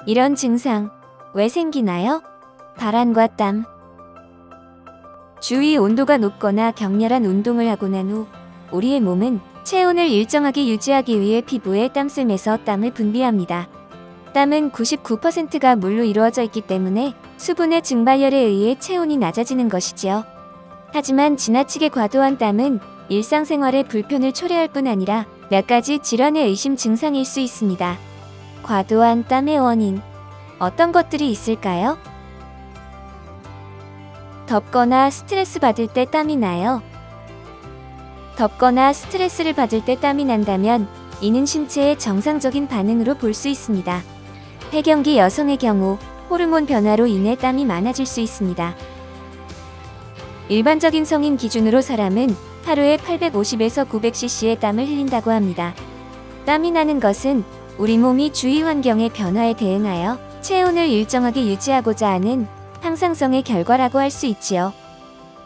이런 증상 왜 생기나요? 발한과 땀. 주위 온도가 높거나 격렬한 운동을 하고 난 후 우리의 몸은 체온을 일정하게 유지하기 위해 피부에 땀샘에서 땀을 분비합니다. 땀은 99%가 물로 이루어져 있기 때문에 수분의 증발열에 의해 체온이 낮아지는 것이지요. 하지만 지나치게 과도한 땀은 일상생활에 불편을 초래할 뿐 아니라 몇 가지 질환의 의심 증상일 수 있습니다. 과도한 땀의 원인, 어떤 것들이 있을까요? 덥거나 스트레스 받을 때 땀이 나요. 덥거나 스트레스를 받을 때 땀이 난다면 이는 신체의 정상적인 반응으로 볼 수 있습니다. 폐경기 여성의 경우 호르몬 변화로 인해 땀이 많아질 수 있습니다. 일반적인 성인 기준으로 사람은 하루에 850에서 900cc의 땀을 흘린다고 합니다. 땀이 나는 것은 우리 몸이 주위 환경의 변화에 대응하여 체온을 일정하게 유지하고자 하는 항상성의 결과라고 할 수 있지요.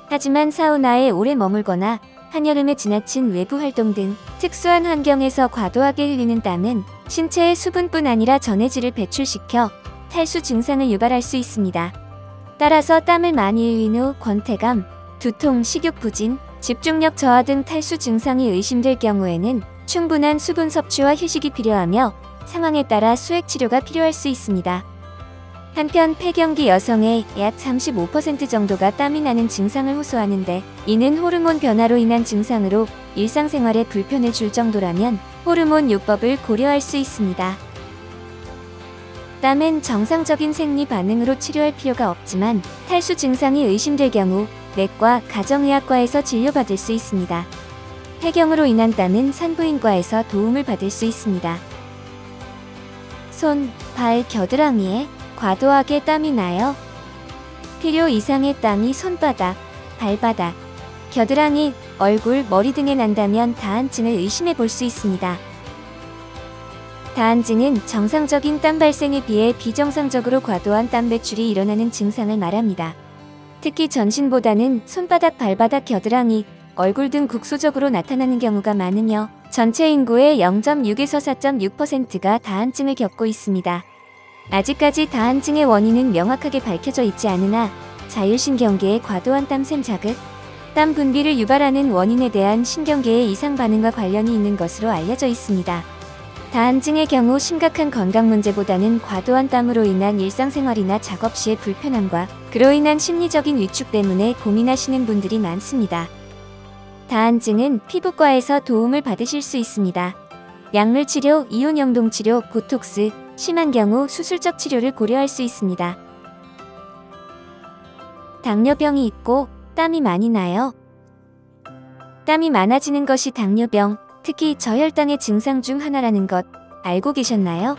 하지만 사우나에 오래 머물거나 한여름에 지나친 외부 활동 등 특수한 환경에서 과도하게 흘리는 땀은 신체의 수분뿐 아니라 전해질을 배출시켜 탈수 증상을 유발할 수 있습니다. 따라서 땀을 많이 흘린 후 권태감, 두통, 식욕 부진, 집중력 저하 등 탈수 증상이 의심될 경우에는 충분한 수분 섭취와 휴식이 필요하며 상황에 따라 수액 치료가 필요할 수 있습니다. 한편 폐경기 여성의 약 35% 정도가 땀이 나는 증상을 호소하는데 이는 호르몬 변화로 인한 증상으로 일상생활에 불편을 줄 정도라면 호르몬 요법을 고려할 수 있습니다. 땀은 정상적인 생리 반응으로 치료할 필요가 없지만 탈수 증상이 의심될 경우 내과, 가정의학과에서 진료받을 수 있습니다. 폐경으로 인한 땀은 산부인과에서 도움을 받을 수 있습니다. 손, 발, 겨드랑이에 과도하게 땀이 나요. 필요 이상의 땀이 손바닥, 발바닥, 겨드랑이, 얼굴, 머리 등에 난다면 다한증을 의심해 볼 수 있습니다. 다한증은 정상적인 땀 발생에 비해 비정상적으로 과도한 땀 배출이 일어나는 증상을 말합니다. 특히 전신보다는 손바닥, 발바닥, 겨드랑이, 얼굴 등 국소적으로 나타나는 경우가 많으며 전체 인구의 0.6에서 4.6%가 다한증을 겪고 있습니다. 아직까지 다한증의 원인은 명확하게 밝혀져 있지 않으나 자율신경계의 과도한 땀샘 자극, 땀 분비를 유발하는 원인에 대한 신경계의 이상 반응과 관련이 있는 것으로 알려져 있습니다. 다한증의 경우 심각한 건강 문제보다는 과도한 땀으로 인한 일상생활이나 작업 시의 불편함과 그로 인한 심리적인 위축 때문에 고민하시는 분들이 많습니다. 다한증은 피부과에서 도움을 받으실 수 있습니다. 약물치료, 이온영동치료, 보톡스, 심한 경우 수술적 치료를 고려할 수 있습니다. 당뇨병이 있고 땀이 많이 나요. 땀이 많아지는 것이 당뇨병, 특히 저혈당의 증상 중 하나라는 것 알고 계셨나요?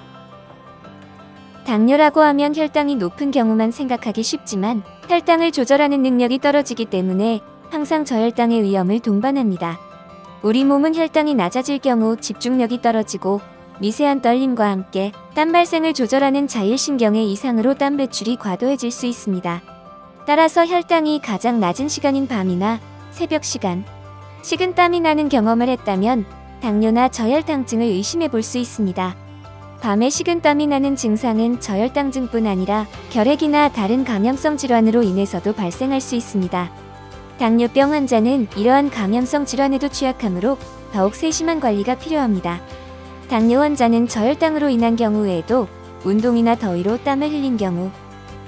당뇨라고 하면 혈당이 높은 경우만 생각하기 쉽지만 혈당을 조절하는 능력이 떨어지기 때문에 항상 저혈당의 위험을 동반합니다. 우리 몸은 혈당이 낮아질 경우 집중력이 떨어지고 미세한 떨림과 함께 땀 발생을 조절하는 자율신경의 이상으로 땀 배출이 과도해질 수 있습니다. 따라서 혈당이 가장 낮은 시간인 밤이나 새벽 시간, 식은땀이 나는 경험을 했다면 당뇨나 저혈당증을 의심해 볼 수 있습니다. 밤에 식은땀이 나는 증상은 저혈당증뿐 아니라 결핵이나 다른 감염성 질환으로 인해서도 발생할 수 있습니다. 당뇨병 환자는 이러한 감염성 질환에도 취약하므로 더욱 세심한 관리가 필요합니다. 당뇨 환자는 저혈당으로 인한 경우에도 운동이나 더위로 땀을 흘린 경우,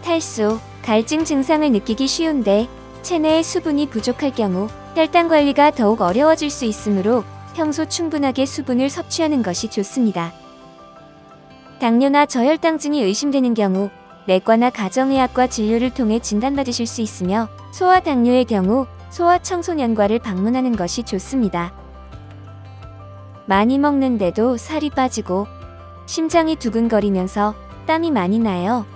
탈수, 갈증 증상을 느끼기 쉬운데 체내에 수분이 부족할 경우 혈당 관리가 더욱 어려워질 수 있으므로 평소 충분하게 수분을 섭취하는 것이 좋습니다. 당뇨나 저혈당증이 의심되는 경우 내과나 가정의학과 진료를 통해 진단받으실 수 있으며 소아당뇨의 경우 소아청소년과를 방문하는 것이 좋습니다. 많이 먹는데도 살이 빠지고 심장이 두근거리면서 땀이 많이 나요.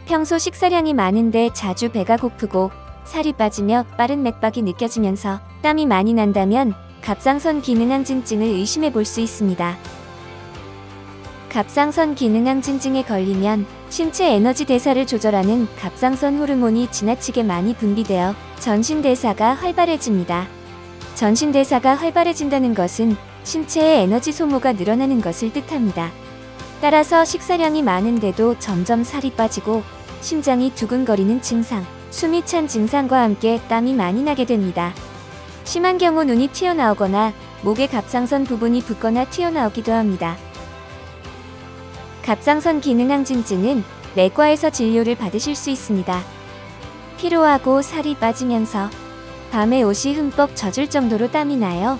평소 식사량이 많은데 자주 배가 고프고 살이 빠지며 빠른 맥박이 느껴지면서 땀이 많이 난다면 갑상선 기능항진증을 의심해 볼 수 있습니다. 갑상선 기능항진증에 걸리면 신체 에너지 대사를 조절하는 갑상선 호르몬이 지나치게 많이 분비되어 전신대사가 활발해집니다. 전신대사가 활발해진다는 것은 신체의 에너지 소모가 늘어나는 것을 뜻합니다. 따라서 식사량이 많은데도 점점 살이 빠지고 심장이 두근거리는 증상, 숨이 찬 증상과 함께 땀이 많이 나게 됩니다. 심한 경우 눈이 튀어나오거나 목의 갑상선 부분이 붓거나 튀어나오기도 합니다. 갑상선 기능 항진증은 내과에서 진료를 받으실 수 있습니다. 피로하고 살이 빠지면서 밤에 옷이 흠뻑 젖을 정도로 땀이 나요.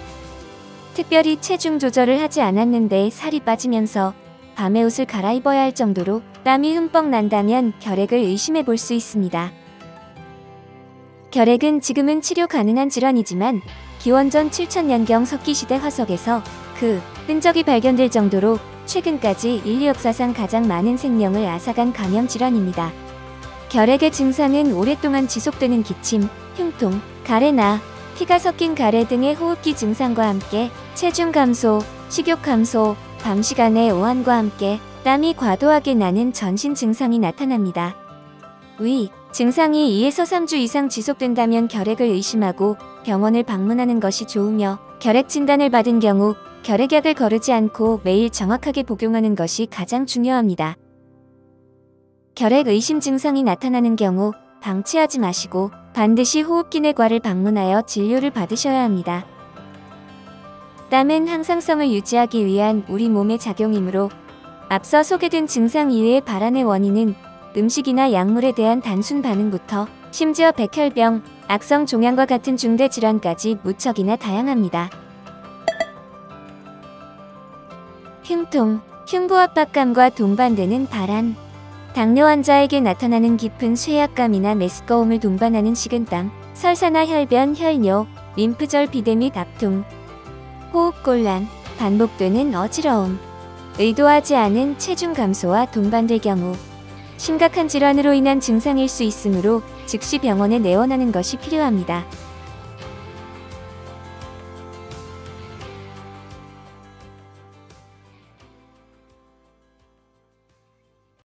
특별히 체중 조절을 하지 않았는데 살이 빠지면서 밤에 옷을 갈아입어야 할 정도로 땀이 흠뻑 난다면 결핵을 의심해 볼 수 있습니다. 결핵은 지금은 치료 가능한 질환이지만 기원전 7000년경 석기시대 화석에서 그 흔적이 발견될 정도로 최근까지 인류 역사상 가장 많은 생명을 앗아간 감염 질환입니다. 결핵의 증상은 오랫동안 지속되는 기침, 흉통, 가래나 피가 섞인 가래 등의 호흡기 증상과 함께 체중 감소, 식욕 감소, 밤 시간에 오한과 함께 땀이 과도하게 나는 전신 증상이 나타납니다. 위 증상이 2에서 3주 이상 지속된다면 결핵을 의심하고 병원을 방문하는 것이 좋으며 결핵 진단을 받은 경우 결핵약을 거르지 않고 매일 정확하게 복용하는 것이 가장 중요합니다. 결핵 의심 증상이 나타나는 경우 방치하지 마시고 반드시 호흡기내과를 방문하여 진료를 받으셔야 합니다. 땀은 항상성을 유지하기 위한 우리 몸의 작용이므로 앞서 소개된 증상 이외의 발한의 원인은 음식이나 약물에 대한 단순 반응부터 심지어 백혈병, 악성 종양과 같은 중대 질환까지 무척이나 다양합니다. 흉통, 흉부압박감과 동반되는 발한. 당뇨 환자에게 나타나는 깊은 쇠약감이나 메스꺼움을 동반하는 식은땀, 설사나 혈변, 혈뇨, 림프절 비대 및 압통, 호흡곤란, 반복되는 어지러움, 의도하지 않은 체중 감소와 동반될 경우 심각한 질환으로 인한 증상일 수 있으므로 즉시 병원에 내원하는 것이 필요합니다.